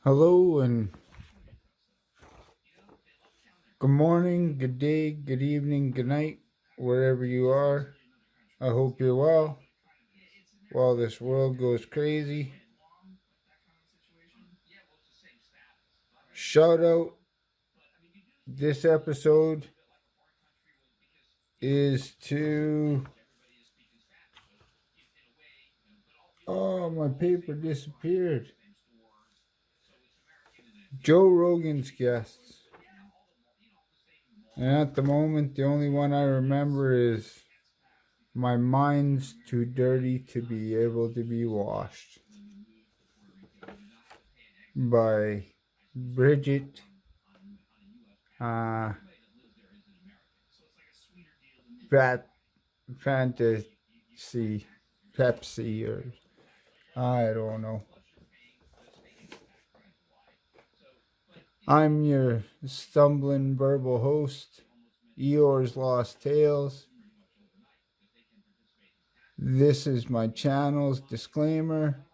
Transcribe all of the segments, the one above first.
Hello and good morning, good day, good evening, good night, wherever you are. I hope you're well while this world goes crazy. Shout out, this episode is to. Oh, my paper disappeared. Joe Rogan's guests. And at the moment, the only one I remember is My Mind's Too Dirty to Be Able to Be Washed by Bridget Fantasy Pepsi, or I don't know. I'm your stumbling verbal host, Eeyore's Lost Tales. This is my channel's disclaimer.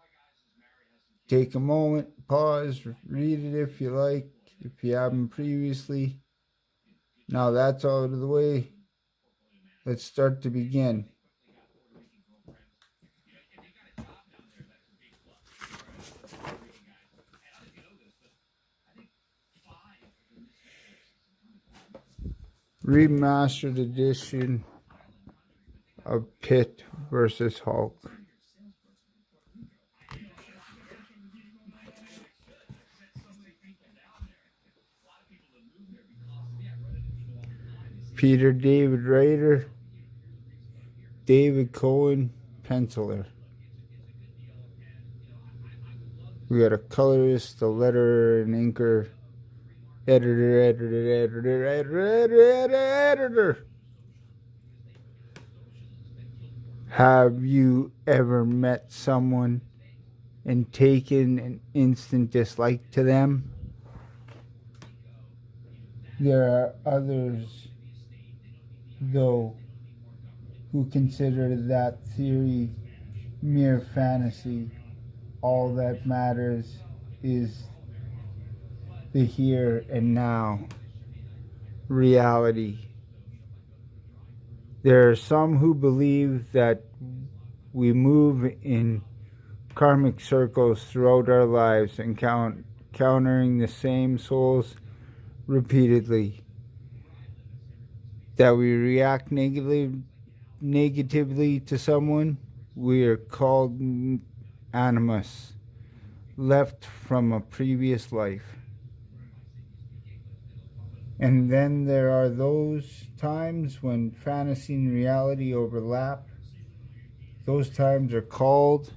Take a moment, pause, read it if you like, if you haven't previously. Now that's out of the way. Let's start to begin. Remastered edition of Pitt versus Hulk. Peter David Rader, David Cohen, penciler. We got a colorist, a letterer, an inker, editor. Have you ever met someone and taken an instant dislike to them? There are others, though, who consider that theory mere fantasy. All that matters is the here and now reality. There are some who believe that we move in karmic circles throughout our lives, encountering the same souls repeatedly. That we react negatively to someone, we are called animus, left from a previous life. And then there are those times when fantasy and reality overlap. Those times are called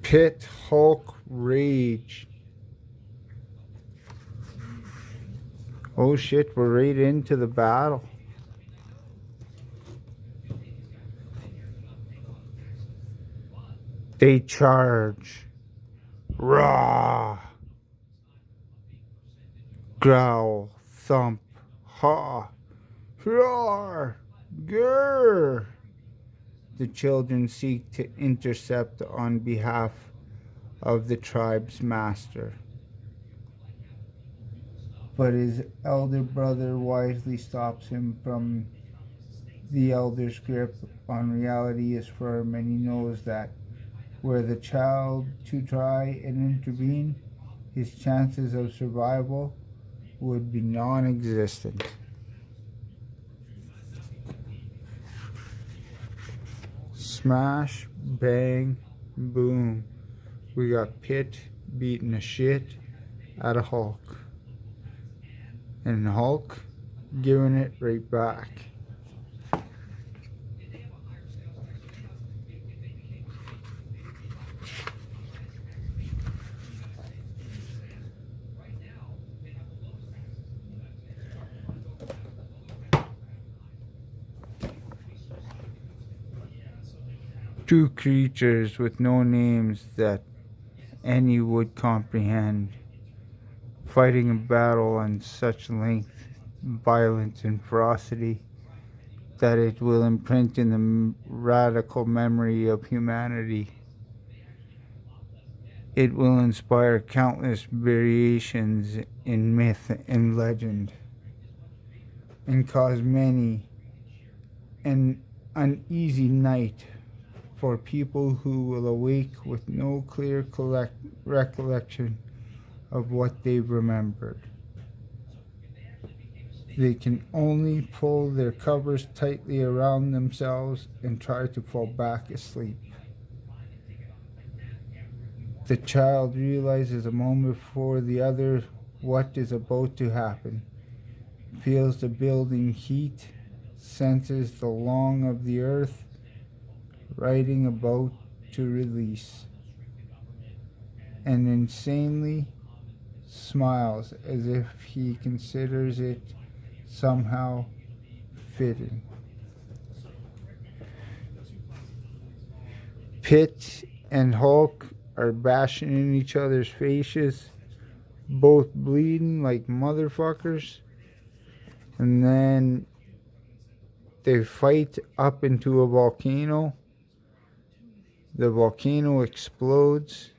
Pitt Hulk Rage. Oh shit, we're right into the battle. They charge. Raw. Growl. Thump. Ha. Roar. Grr. The children seek to intercept on behalf of the tribe's master. But his elder brother wisely stops him from the elder's grip on reality is firm, and he knows that were the child to try and intervene, his chances of survival would be non-existent. Smash, bang, boom. We got Pitt beating the shit out of Hulk. And Hulk giving it right back. Two creatures with no names that any would comprehend, fighting a battle on such length, violence, and ferocity that it will imprint in the radical memory of humanity. It will inspire countless variations in myth and legend and cause many an uneasy night for people who will awake with no clear recollection of what they've remembered. They can only pull their covers tightly around themselves and try to fall back asleep. The child realizes a moment before the other what is about to happen, feels the building heat, senses the long of the earth, writing about to release, and insanely smiles as if he considers it somehow fitting. Pitt and Hulk are bashing in each other's faces, both bleeding like motherfuckers, and then they fight up into a volcano. The volcano explodes.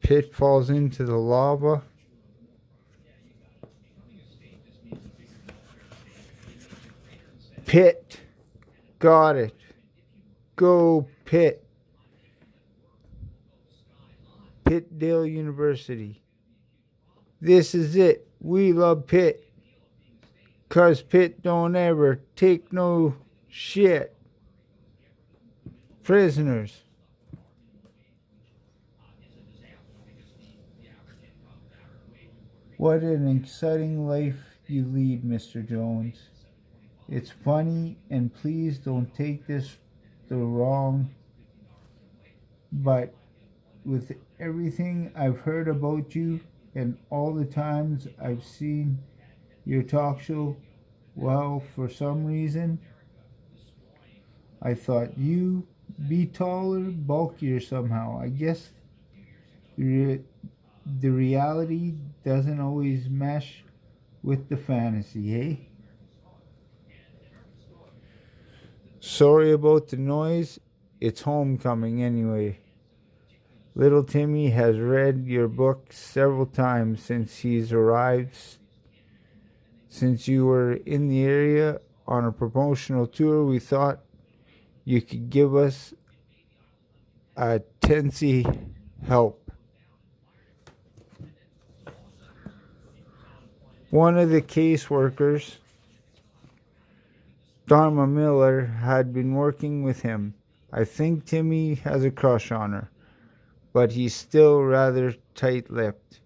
Pitt falls into the lava. Pitt, got it. Go Pitt. Pittdale University. This is it. We love Pitt. 'Cause Pitt don't ever take no shit. Prisoners. What an exciting life you lead, Mr. Jones. It's funny, and please don't take this the wrong, but with everything I've heard about you and all the times I've seen your talk show, well, for some reason, I thought you be taller, bulkier somehow. I guess the reality doesn't always mesh with the fantasy, eh? Sorry about the noise. It's homecoming anyway. Little Timmy has read your book several times since he's arrived. Since you were in the area on a promotional tour, we thought you could give us a Tennessee help. One of the caseworkers, Dharma Miller, had been working with him. I think Timmy has a crush on her, but he's still rather tight-lipped.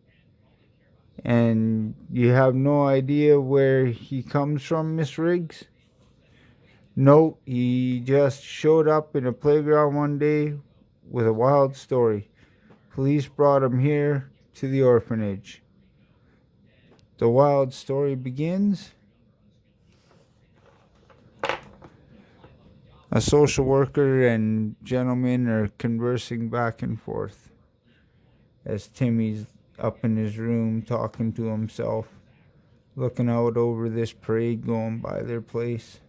And you have no idea where he comes from, Miss Riggs? No, he just showed up in a playground one day with a wild story. Police brought him here to the orphanage. The wild story begins. A social worker and gentleman are conversing back and forth as Timmy's up in his room talking to himself, looking out over this parade going by their place.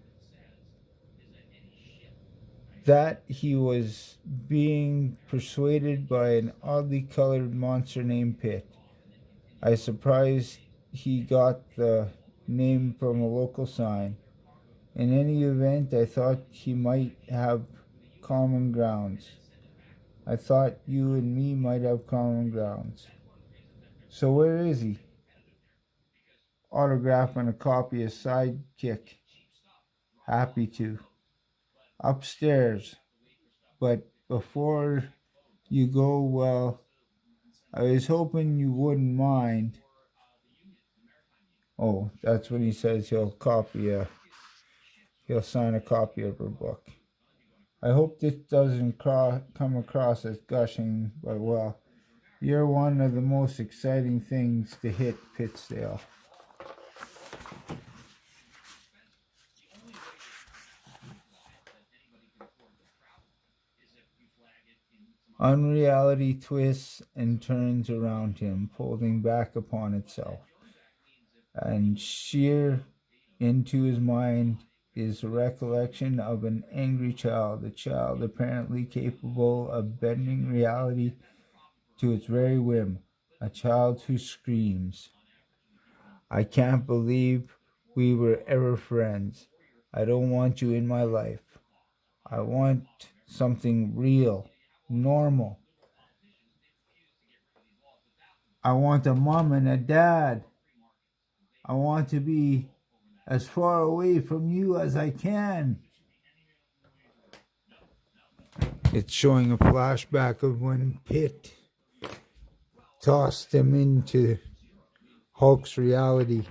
That he was being persuaded by an oddly colored monster named Pitt. I suppose he got the name from a local sign. In any event, I thought he might have common grounds. I thought you and me might have common grounds. So where is he? Autograph and a copy of Sidekick. Happy to. Upstairs. But before you go, well, I was hoping you wouldn't mind. Oh, that's when he says he'll sign a copy of her book. I hope this doesn't come across as gushing, but well, you're one of the most exciting things to hit Pittsdale. Unreality twists and turns around him, folding back upon itself. And sheer into his mind is the recollection of an angry child, a child apparently capable of bending reality to its very whim, a child who screams, I can't believe we were ever friends. I don't want you in my life. I want something real, normal. I want a mom and a dad. I want to be as far away from you as I can. It's showing a flashback of when Pitt tossed him into Hulk's reality.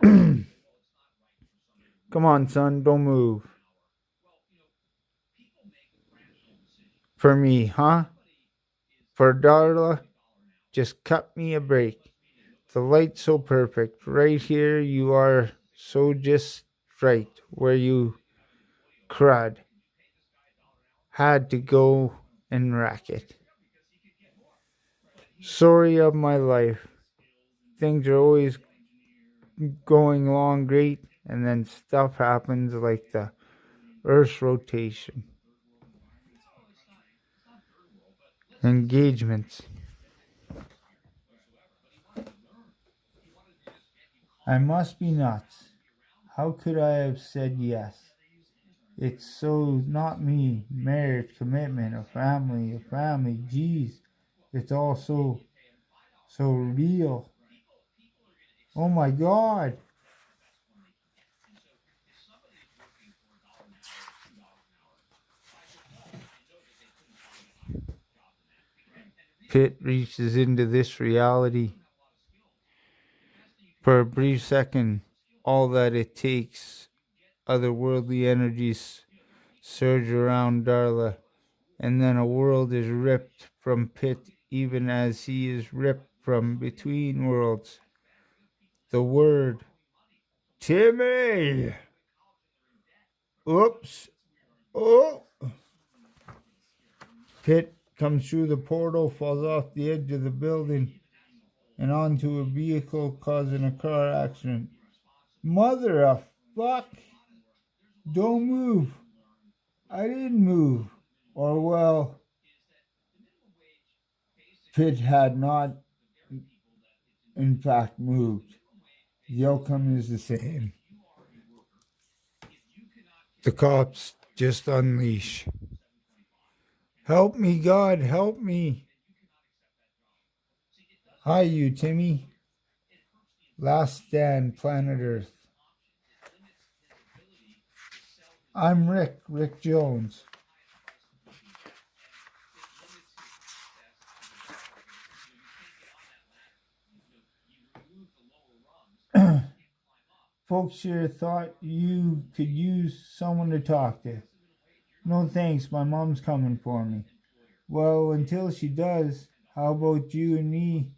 Come on, son, don't move. For me, huh? For Darla, just cut me a break. The light's so perfect. Right here, you are so just right where you crud. Had to go and rack it. Story of my life. Things are always going along great, and then stuff happens like the Earth's rotation. Engagements. I must be nuts. How could I have said yes? It's so not me. Marriage, commitment, a family. Geez, it's all so real. Oh my God. Pitt reaches into this reality. For a brief second, all that it takes, otherworldly energies surge around Darla, and then a world is ripped from Pitt, even as he is ripped from between worlds. The word, Timmy! Oops! Oh! Pitt comes through the portal, falls off the edge of the building, and onto a vehicle, causing a car accident. Mother of fuck! Don't move! I didn't move. Or, well, Pitt had not, in fact, moved. The outcome is the same. The cops just unleash. Help me, God, help me. Hi, you, Timmy. Last stand, planet Earth. I'm Rick Jones. Folks here thought you could use someone to talk to. No thanks, my mom's coming for me. Well, until she does, how about you and me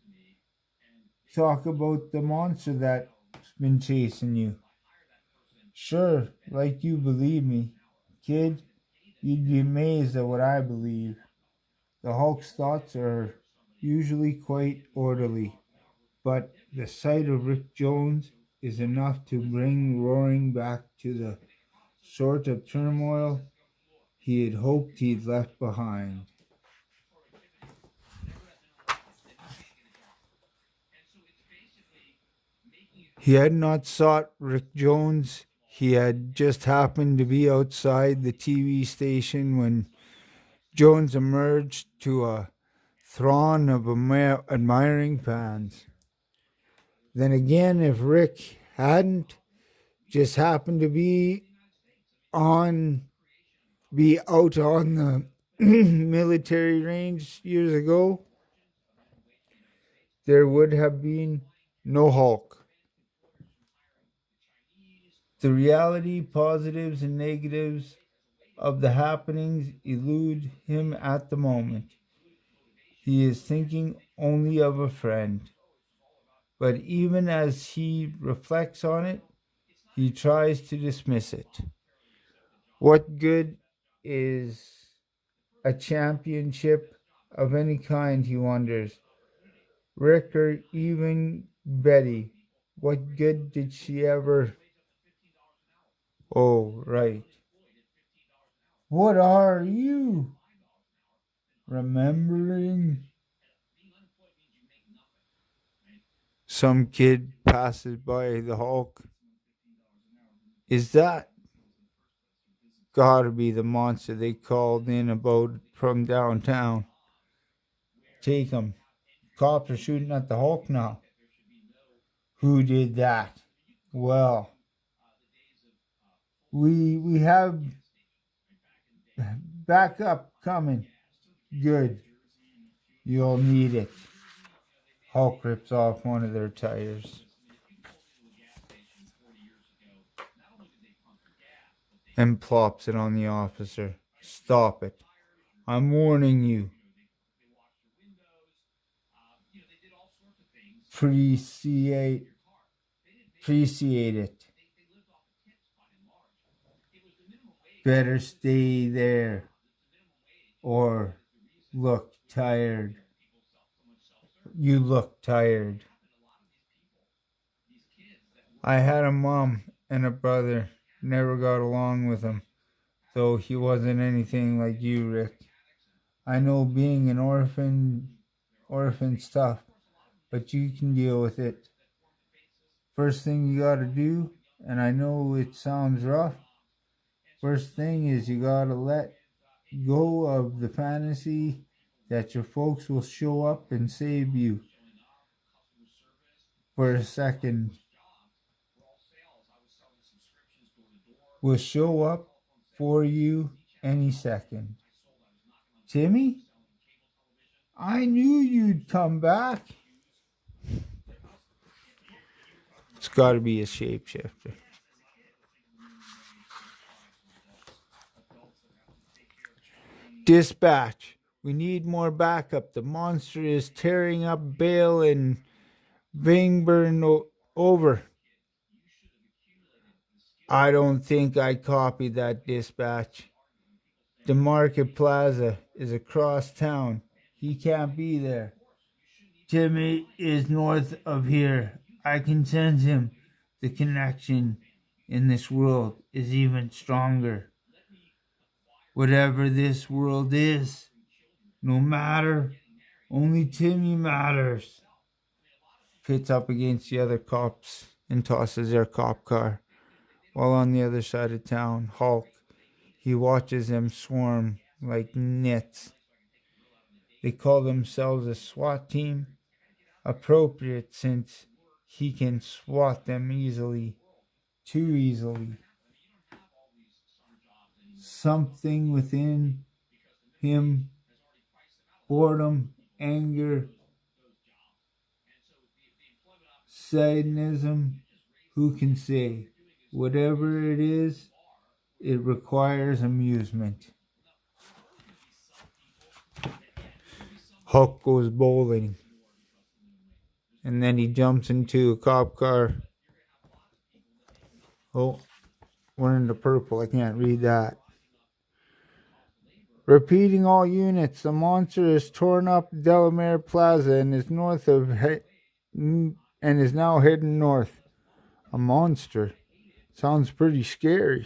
talk about the monster that's been chasing you? Sure, like you believe me. Kid, you'd be amazed at what I believe. The Hulk's thoughts are usually quite orderly, but the sight of Rick Jones is enough to bring roaring back to the sort of turmoil he had hoped he'd left behind. He had not sought Rick Jones. He had just happened to be outside the TV station when Jones emerged to a throng of admiring fans. Then again, if Rick hadn't just happened to on be out on the military range years ago, there would have been no Hulk. The reality, positives and negatives of the happenings elude him at the moment. He is thinking only of a friend. But even as he reflects on it, he tries to dismiss it. What good is a championship of any kind, he wonders. Rick or even Betty, what good did she ever? Oh, right. What are you? remembering some kid passes by the Hulk. Is that gotta be the monster they called in about from downtown? Take him. Cops are shooting at the Hulk now. Who did that? Well, we have backup coming. Good. You'll need it. Hulk rips off one of their tires and plops it on the officer. Stop it. I'm warning you. Appreciate it. Better stay there or look tired. You look tired. I had a mom and a brother. Never got along with him, though he wasn't anything like you, Rick. I know being an orphan's tough, but you can deal with it. First thing you gotta do, and I know it sounds rough, first thing is you gotta let go of the fantasy that your folks will show up and save you for a second. Will show up for you any second. Timmy? I knew you'd come back. It's gotta be a shapeshifter. Dispatch. We need more backup. The monster is tearing up Bale and Bingburn over. I don't think I copied that dispatch. The Market Plaza is across town. He can't be there. Timmy is north of here. I can sense him. The connection in this world is even stronger. Whatever this world is, no matter, only Timmy matters. Pitt's up against the other cops and tosses their cop car. While on the other side of town, Hulk, he watches them swarm like nits. They call themselves a SWAT team. Appropriate since he can swat them easily. Too easily. Something within him, boredom, anger, sadism, who can say? Whatever it is, it requires amusement. Hulk goes bowling. And then he jumps into a cop car. Oh, we're in the purple. I can't read that. Repeating all units, the monster has torn up Delamere Plaza and is now heading north. A monster. Sounds pretty scary.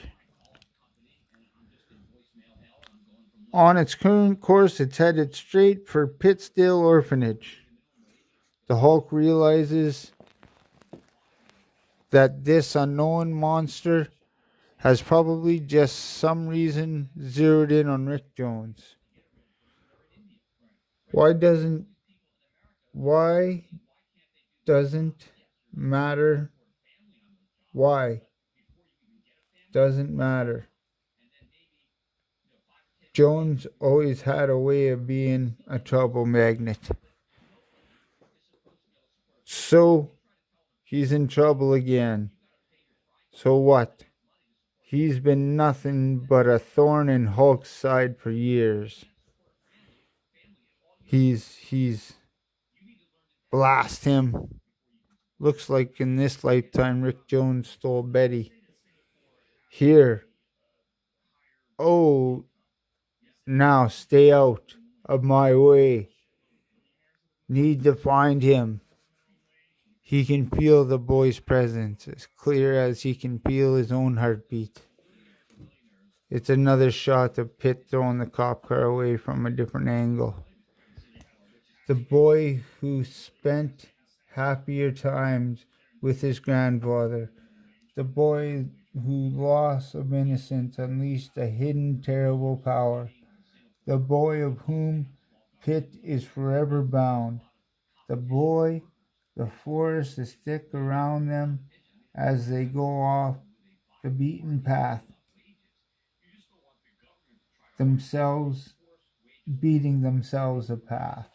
On its current course, it's headed straight for Pittsdale Orphanage. The Hulk realizes that this unknown monster has probably just some reason zeroed in on Rick Jones. Why doesn't matter? Why doesn't matter? Jones always had a way of being a trouble magnet. So he's in trouble again. So what? He's been nothing but a thorn in Hulk's side for years. He's blast him. Looks like in this lifetime Rick Jones stole Betty. Here. Oh, now stay out of my way. Need to find him. He can feel the boy's presence as clear as he can feel his own heartbeat. It's another shot of Pitt throwing the cop car away from a different angle. The boy who spent happier times with his grandfather. The boy whose loss of innocence unleashed a hidden terrible power. The boy of whom Pitt is forever bound. The boy, the forest, the stick around them as they go off the beaten path, themselves beating themselves a path.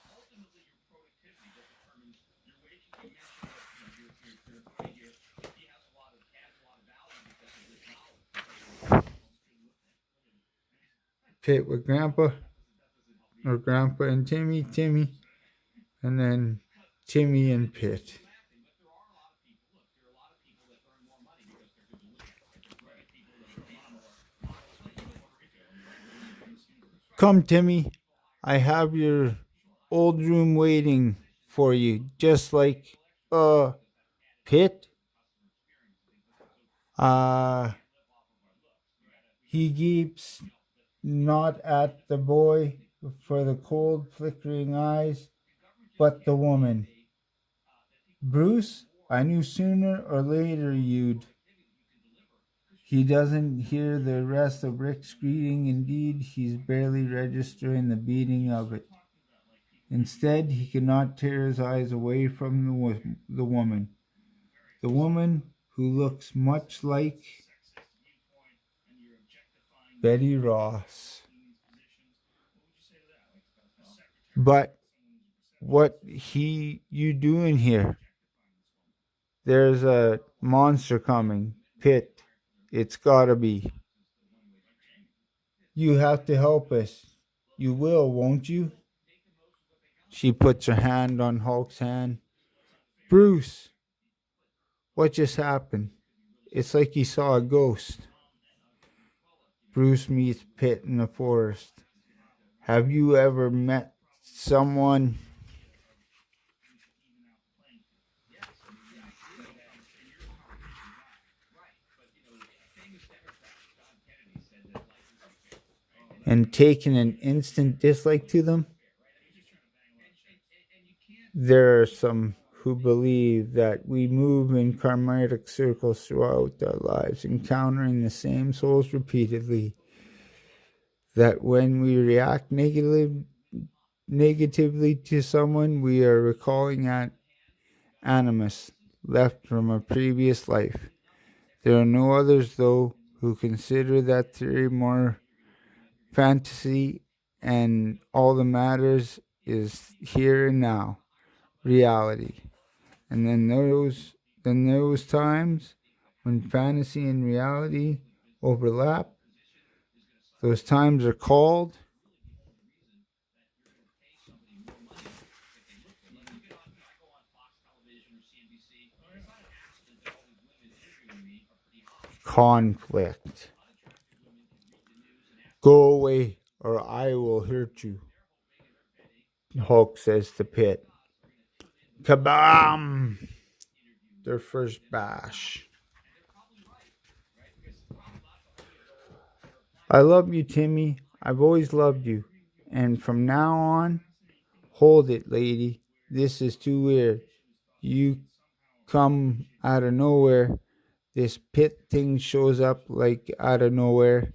Pitt with Grandpa, or Grandpa and Timmy, and then Timmy and Pitt. Come, Timmy, I have your old room waiting for you, just like, Pitt. Uh, he keeps not at the boy for the cold, flickering eyes, but the woman. Bruce, I knew sooner or later you'd. He doesn't hear the rest of Rick's greeting. Indeed, he's barely registering the beating of it. Instead, he cannot tear his eyes away from the woman. The woman who looks much like Betty Ross. But what you doing here? There's a monster coming. Pitt. It's gotta be. You have to help us. You will, won't you? She puts her hand on Hulk's hand. Bruce, what just happened? It's like he saw a ghost. Bruce meets Pitt in the forest. Have you ever met someone? And taken an instant dislike to them? There are some who believe that we move in karmatic circles throughout our lives, encountering the same souls repeatedly. That when we react negatively to someone, we are recalling an animus left from a previous life. There are no others, though, who consider that theory more fantasy, and all that matters is here and now, reality. And then those times when fantasy and reality overlap, those times are called conflict. Go away or I will hurt you, Hulk says to Pitt. Kabam! Their first bash. I love you, Timmy. I've always loved you. And from now on, hold it, lady. This is too weird. You come out of nowhere. This Pitt thing shows up like out of nowhere.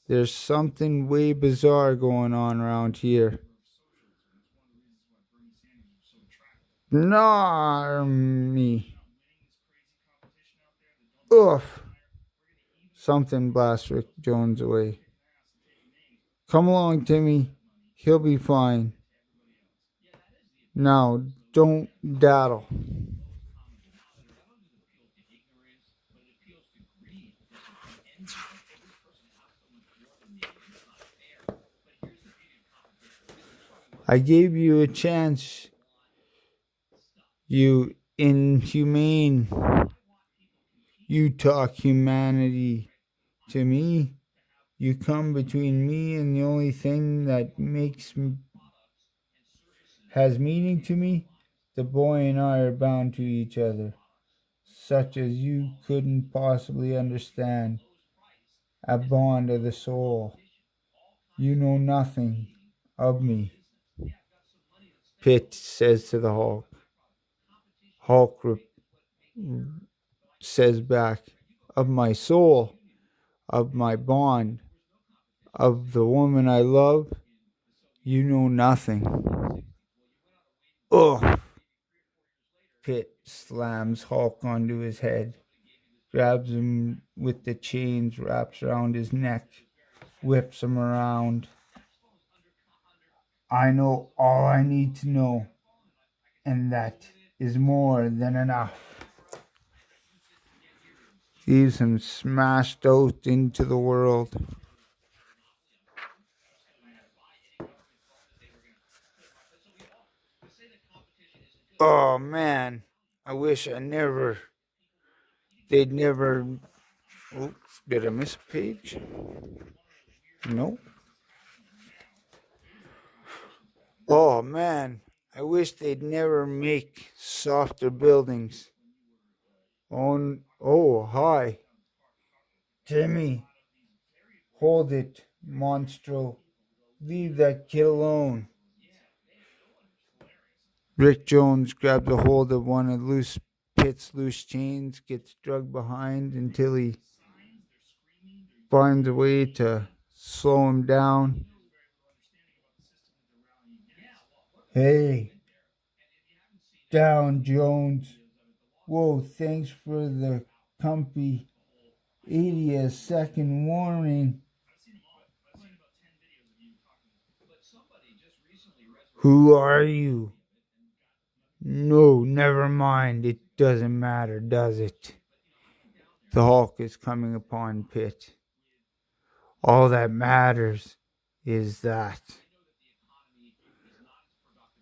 There's something way bizarre going on around here. Me. Oof. Something blasts Rick Jones away. Come along, Timmy. He'll be fine. Now, don't daddle. I gave you a chance, you inhumane. You talk humanity to me. You come between me and the only thing that has meaning to me. The boy and I are bound to each other, such as you couldn't possibly understand. a bond of the soul. You know nothing of me, Pitt says to the Hulk. Hulk says back, of my soul, of my bond, of the woman I love, you know nothing. Ugh! Pitt slams Hulk onto his head, grabs him with the chains, wraps around his neck, whips him around. I know all I need to know, and that is more than enough. Leaves him smashed out into the world. Oh man, I wish they'd never. Oops, did I miss a page? No. Oh man, I wish they'd never make softer buildings. Hi. Timmy, hold it, monstro. Leave that kid alone. Rick Jones grabs a hold of one of Pitt's loose chains, gets dragged behind until he finds a way to slow him down. Hey, down, Jones. Whoa, thanks for the comfy 80-second warning. Who are you? No, never mind. It doesn't matter, does it? The Hulk is coming upon Pitt. All that matters is that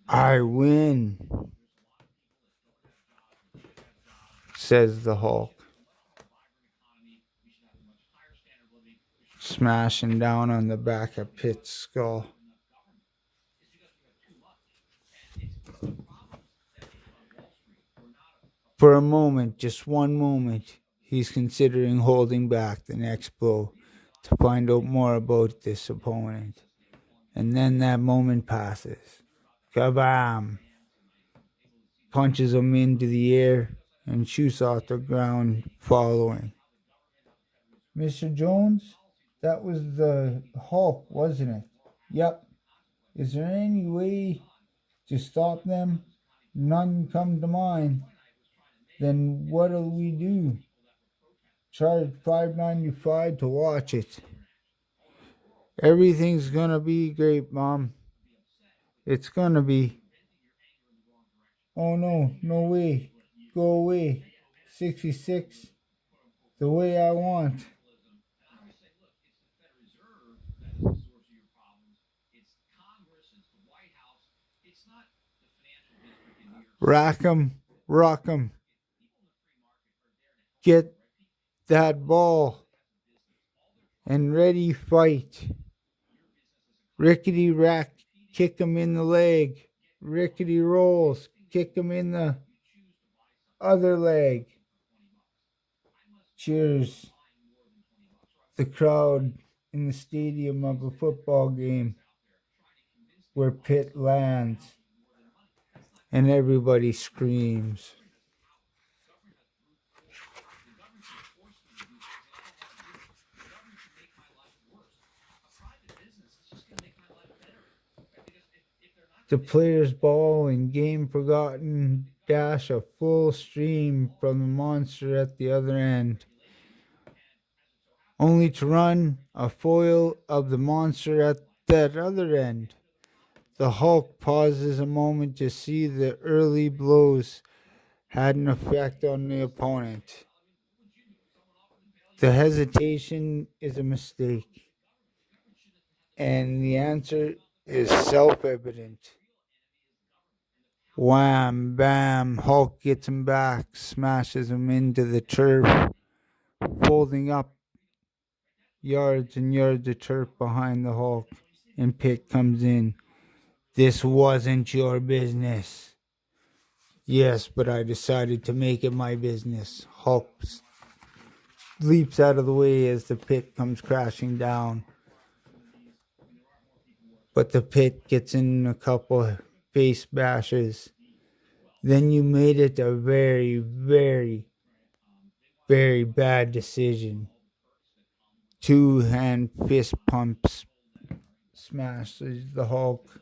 I win, says the Hulk, smashing down on the back of Pitt's skull. For a moment, just one moment, he's considering holding back the next blow to find out more about this opponent. And then that moment passes. Kabam! Punches him into the air and shoots off the ground following. Mr. Jones, that was the Hulk, wasn't it? Yep. Is there any way to stop them? None come to mind. Then what'll we do? Charge $5.95 to watch it. Everything's gonna be great, Mom. It's gonna be. Oh no, no way. Go away. 66. The way I want. Rack 'em, rock 'em. Get that ball. And ready, fight. Rickety rack, kick him in the leg. Rickety rolls, kick him in the other leg. Cheers. The crowd in the stadium of a football game where Pitt lands and everybody screams. The players bawl in game forgotten dash a full stream from the monster at the other end, only to run a foil of the monster at that other end. The Hulk pauses a moment to see the early blows had an effect on the opponent. The hesitation is a mistake, and the answer is self-evident. Wham, bam, Hulk gets him back, smashes him into the turf, folding up yards and yards of turf behind the Hulk, and Pitt comes in. This wasn't your business. Yes, but I decided to make it my business. leaps out of the way as the Pitt comes crashing down. But the Pitt gets in a couple face bashes. Then you made it a very, very, very bad decision. Two-hand fist pumps smashes the Hulk.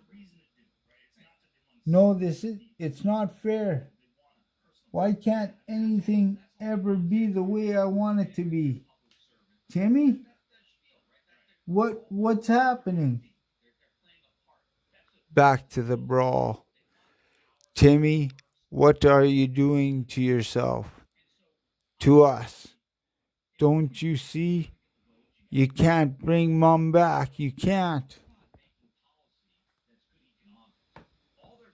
No, it's not fair. Why can't anything ever be the way I want it to be? Timmy? What's happening? Back to the brawl. Timmy, what are you doing to yourself? To us? Don't you see? You can't bring Mom back. You can't.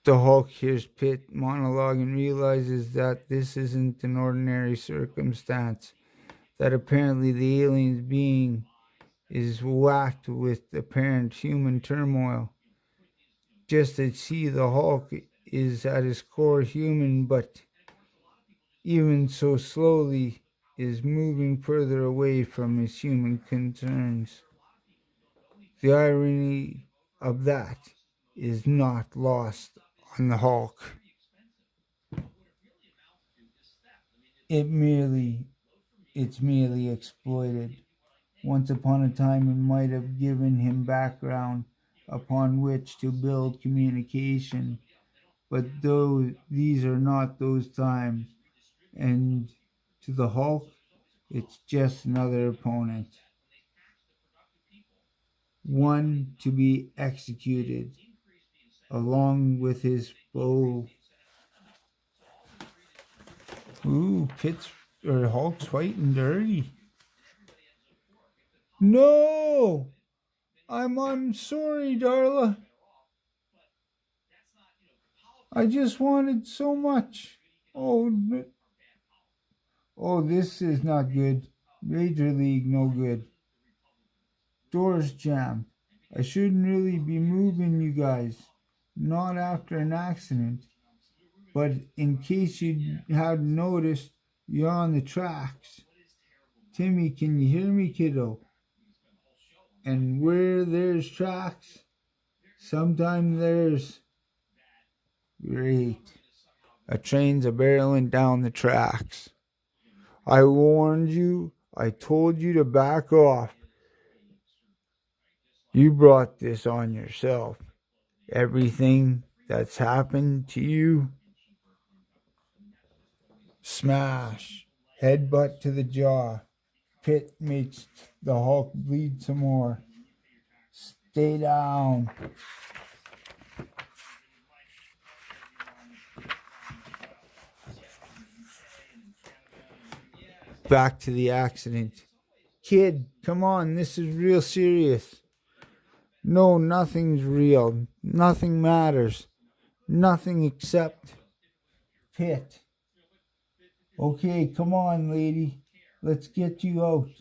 The Hulk hears Pitt monologue and realizes that this isn't an ordinary circumstance, that apparently the alien's being is whacked with apparent human turmoil. Just as the Hulk is at his core human, but even so slowly is moving further away from his human concerns. The irony of that is not lost on the Hulk. It's merely exploited. Once upon a time, it might have given him background upon which to build communication, but though these are not those times, and to the Hulk, it's just another opponent. One to be executed along with his foe. Ooh, Hulk's fighting dirty. No! I'm sorry, Darla. I just wanted so much. Oh, this is not good. Major League, no good. Door's jammed. I shouldn't really be moving you guys. Not after an accident. But in case you hadn't noticed, you're on the tracks. Timmy, can you hear me, kiddo? And where there's tracks, sometimes there's... Great. A train's a-barreling down the tracks. I warned you. I told you to back off. You brought this on yourself. Everything that's happened to you. Smash. Headbutt to the jaw. Pitt makes the Hulk bleed some more. Stay down. Back to the accident. Kid, come on, this is real serious. No, nothing's real. Nothing matters. Nothing except Pitt. Okay, come on, lady. Let's get you out.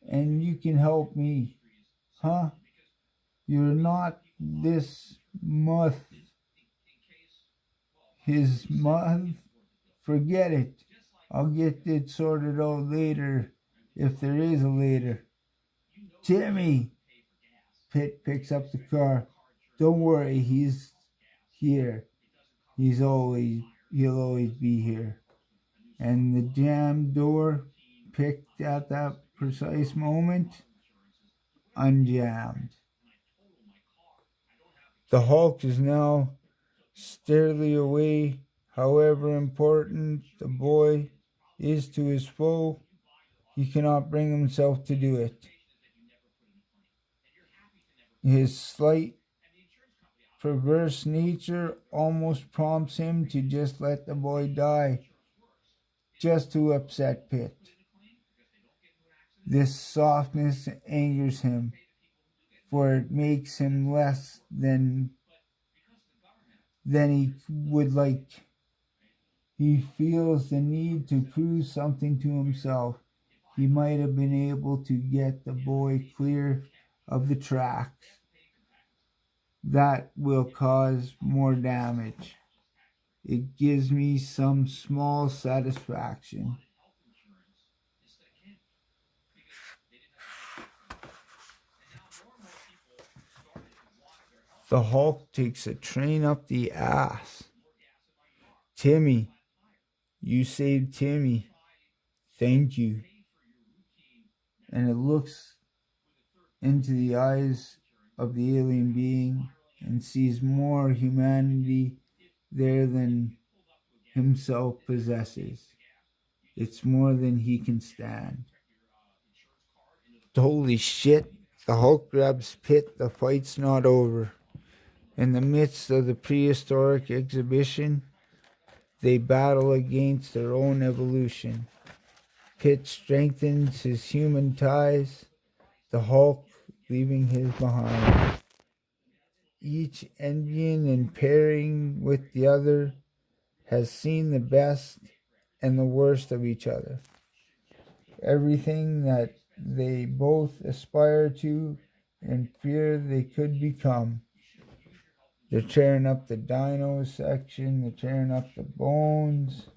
And you can help me. Huh? You're not this muth. His muth? Forget it. I'll get it sorted out later, if there is a later. Timmy! Pitt picks up the car. Don't worry, he's here. He'll always be here. And the jammed door, picked at that precise moment, unjammed. The Hulk is now steadily away. However important the boy is to his foe, he cannot bring himself to do it. His slight, perverse nature almost prompts him to just let the boy die, just to upset Pitt. This softness angers him, for it makes him less than he would like. He feels the need to prove something to himself. He might have been able to get the boy clear of the tracks. That will cause more damage. It gives me some small satisfaction. The Hulk takes a train up the ass. Timmy, you saved Timmy. Thank you. And it looks into the eyes of the alien being and sees more humanity there than himself possesses. It's more than he can stand. Holy shit, the Hulk grabs Pitt, the fight's not over. In the midst of the prehistoric exhibition, they battle against their own evolution. Pitt strengthens his human ties, the Hulk leaving his behind. Each envying and pairing with the other has seen the best and the worst of each other. Everything that they both aspire to and fear they could become. They're tearing up the dino section, they're tearing up the bones.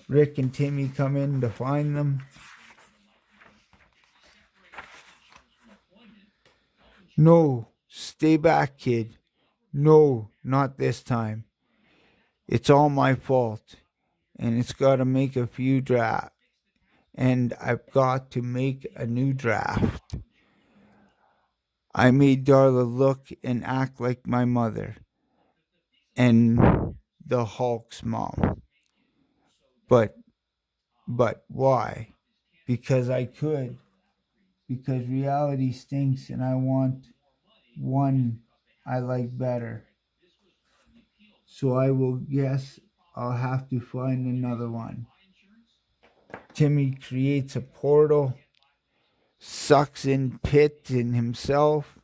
Rick and Timmy come in to find them. No, stay back, kid. No, not this time. It's all my fault. And it's got to make a few drafts. And I've got to make a new draft. I made Darla look and act like my mother and the Hulk's mom. But why? Because I could. Because reality stinks and I want one I like better. So I will guess I'll have to find another one. Timmy creates a portal, sucks in Pitt and himself,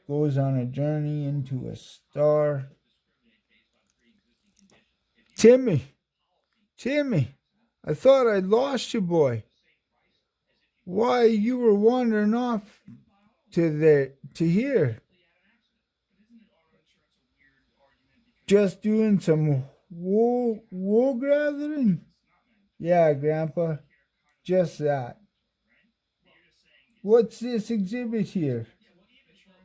goes on a journey into a star. Timmy, I thought I'd lost you, boy. Why, you were wandering off to here. Just doing some wool gathering? Yeah, Grandpa, just that. What's this exhibit here?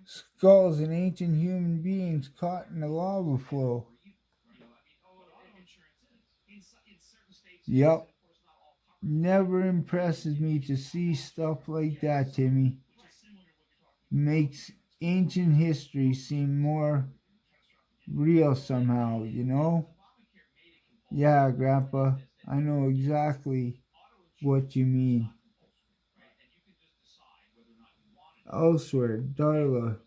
Skulls and ancient human beings caught in a lava flow. Yup. Never impresses me to see stuff like that, Timmy. Makes ancient history seem more real somehow, you know? Yeah, Grandpa, I know exactly what you mean. Elsewhere, Darla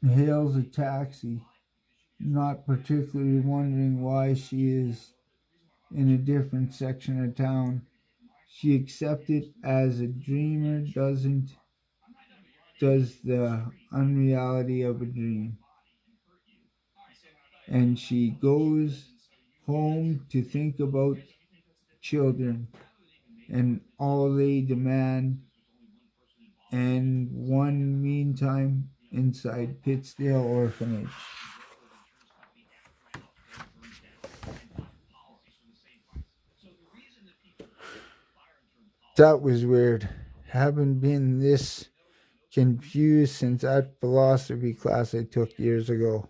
hails a taxi, not particularly wondering why she is in a different section of town. She accepts it as a dreamer does the unreality of a dream. And she goes home to think about children and all they demand, and one meantime inside Pittsdale Orphanage. That was weird. Haven't been this confused since that philosophy class I took years ago.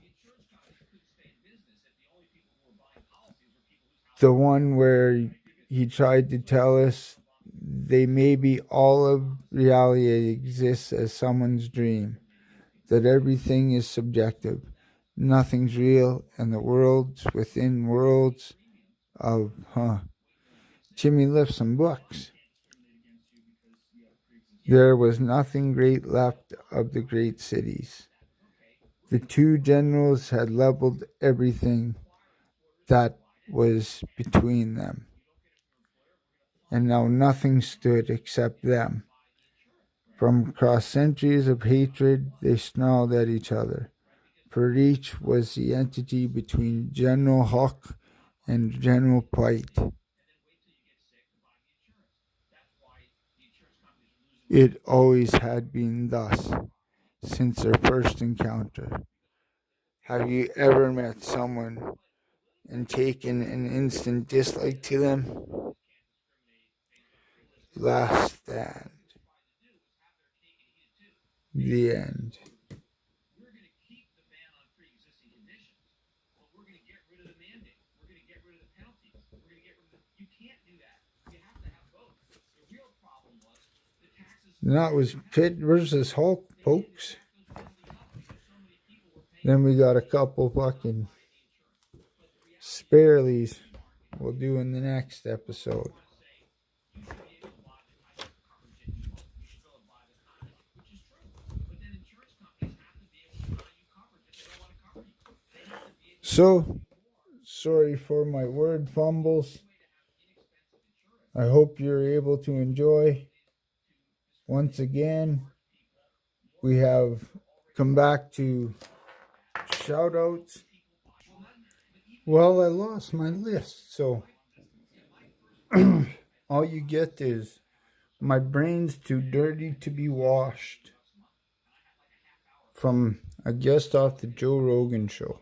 The one where he tried to tell us they maybe all of reality exists as someone's dream, that everything is subjective, nothing's real, and the worlds within worlds of, Jimmy left some books. There was nothing great left of the great cities. The two generals had leveled everything that was between them. And now nothing stood except them. From across centuries of hatred, they snarled at each other, for each was the entity between General Huck and General Pitt. It always had been thus, since their first encounter. Have you ever met someone and taken an instant dislike to them? Last stand. The end. And that was Pitt versus Hulk, folks. Then we got a couple fucking Spareleys we'll do in the next episode. So, sorry for my word fumbles. I hope you're able to enjoy. Once again, we have come back to shout-outs. Well, I lost my list, so all you get is my brain's too dirty to be washed from a guest off the Joe Rogan show.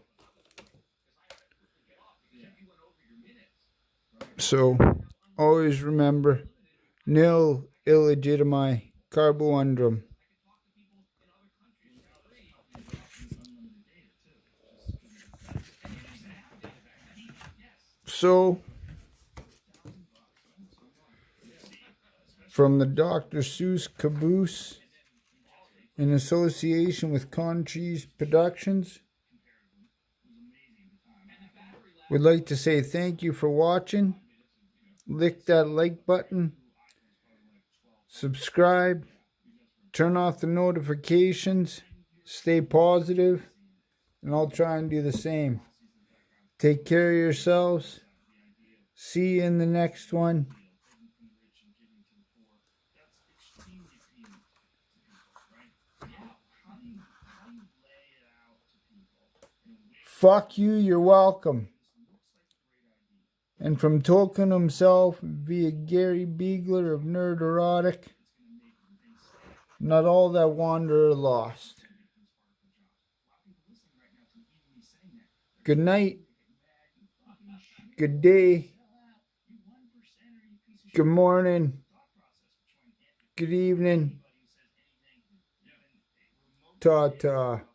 So, always remember, nil illegitimi carboundrum. So, from the Dr. Seuss caboose, in association with Concheese Productions, we'd like to say thank you for watching. Lick that like button, subscribe, turn off the notifications, stay positive, and I'll try and do the same. Take care of yourselves. See you in the next one. Fuck you, you're welcome. And from Tolkien himself, via Gary Beagler of Nerd Erotic, not all that wander are lost. Good night, good day, good morning, good evening, ta-ta.